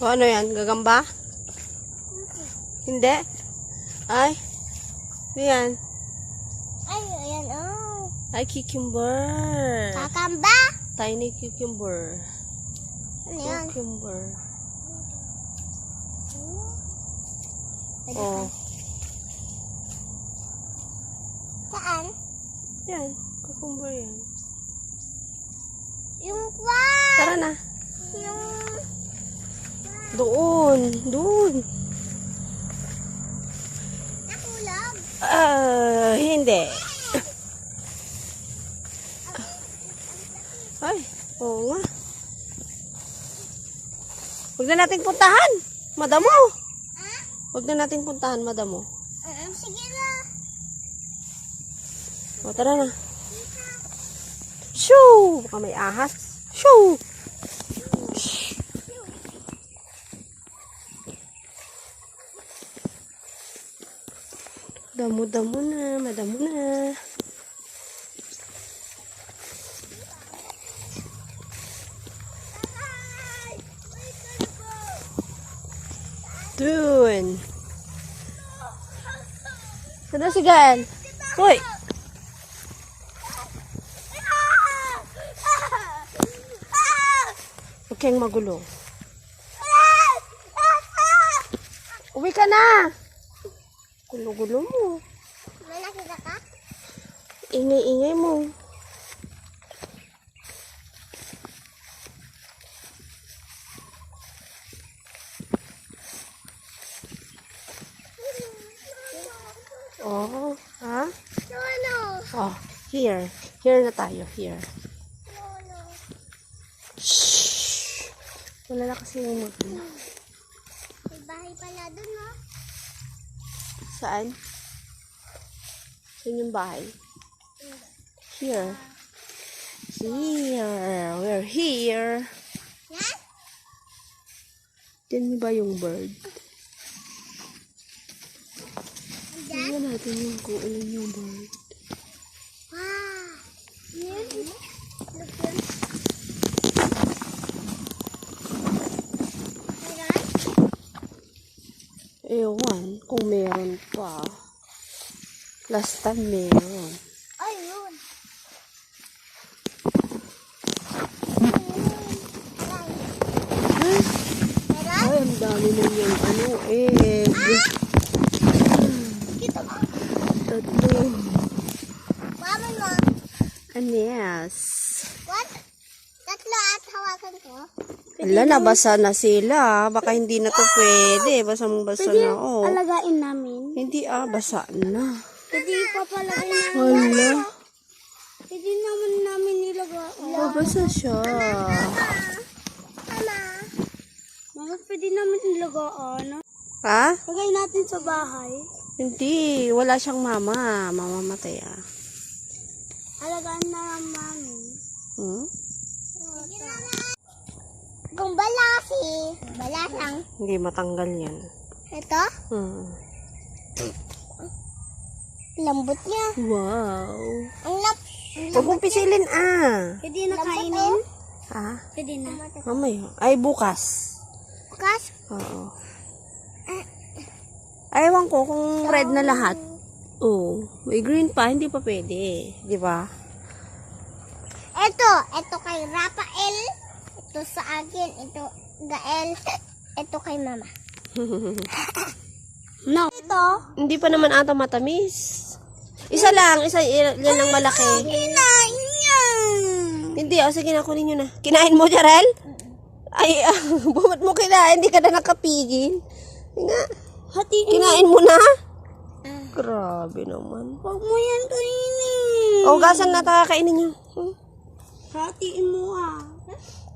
O, ano yan? Gagamba? Hindi? Ay? Ano yan? Ay, ayan, oh. Ay, cucumber. Kakamba? Tiny cucumber. Ano yan? Cucumber. Pwede Oh. Saan? Yan. Cucumber yan. Yung kwan! Tara na. Yung... Doon. Doon. Nakulog? Hindi. Ay, oo nga. Huwag na natin puntahan. Madamo. Huwag na natin puntahan, madamo. Sige na. O, tara na. Shoo! Baka may ahas. Shoo! Damo-damo na, madamo na. Dun. Sana si Gael? Hoy! Huwag kayong magulo. Uwi ka na! Gulo-gulo mo. May nakita ka? Ingay-ingay mo. Oh, ha? No. Oh, here. Here na tayo, here. No. Shhh! Wala na kasi yung mga. May bahay pala dun, no? Saan? Saan yung bahay? Here. Here. We're here. Yan? Tignan mo ba yung bird? Andyan? Tignan natin yung kung ilan yung bird. Wow. Yan. Look yun. Meron? Ewan, kung meron pa. Last time meron. Ay, yun. Ay, Meron? ay, ang dami na yung ano, egg. Kita mo. Tatlo. Mama mo. Anes. What? Tatlo at hawakan ko. Wala, nabasa na sila. Baka hindi na to pwede. Basang-basa na, oh. Alagain namin. Hindi, basa na. Pwede papalagay namin. Hala. Pwede namin nilagay. Babasa siya. Mama. Mama, pwede namin ilagaan. Ha? Lagay natin sa bahay. Hindi. Wala siyang mama. Mamamatay, Alagaan na lang namin. Hmm? Kung balasi. Balasang. Hindi matanggal yan. Ito? Hmm. Lambot niya. Wow. Ang Huwag mong pisilin, Pwede na kainin? Ha? Pwede na. Mamaya. Ay, bukas. Bukas? Oo. Ay, ewan ko kung red na lahat. Oo. May green pa, hindi pa pwede. Di ba? Ito kay Rafael. Ito sa akin. Ito Gael. Ito kay Mama. No. Ito. Hindi pa naman ata matamis. Isa lang. Yan lang malaki. Kinain niya. Hindi, sige na, kunin nyo na. Kinain mo, Jarel? Ay, bumat mo kinain. Hindi ka na nakapigil. Nga. Hatiin Kinain mo na? Grabe naman. Huwag mo yan kainin. O, gasan na kakainin nyo. Hatiin mo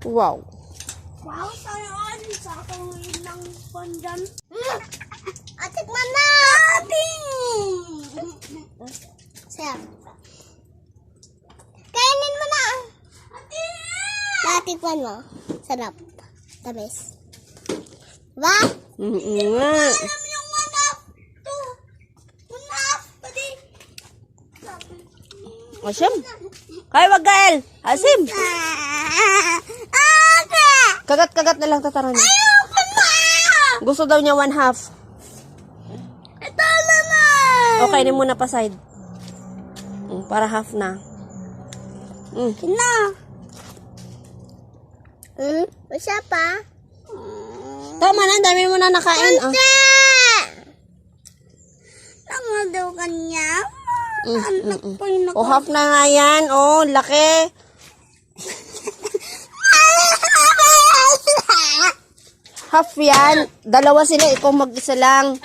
Wow. Wow, sayaan. Sa akong ilang pandyan. Atik man na. Sayang. Kainin mo na. Natikman mo. Sarap. Tamis. Ba? Nga. Alam yung manap. To. Manap. Pwede. Asim. Kaya wag Gael. Asim. Kagat-kagat na lang tatara niya. Gusto daw niya 1/2. Ito naman. Okay, ni muna pa side. Para half na. Kina. Basta pa. Tama na, dami mo na nakain. Tama daw kanya. Anak po yung O, half na nga yan. O, laki. Half yan. Dalawa sila, ikaw mag-isa lang.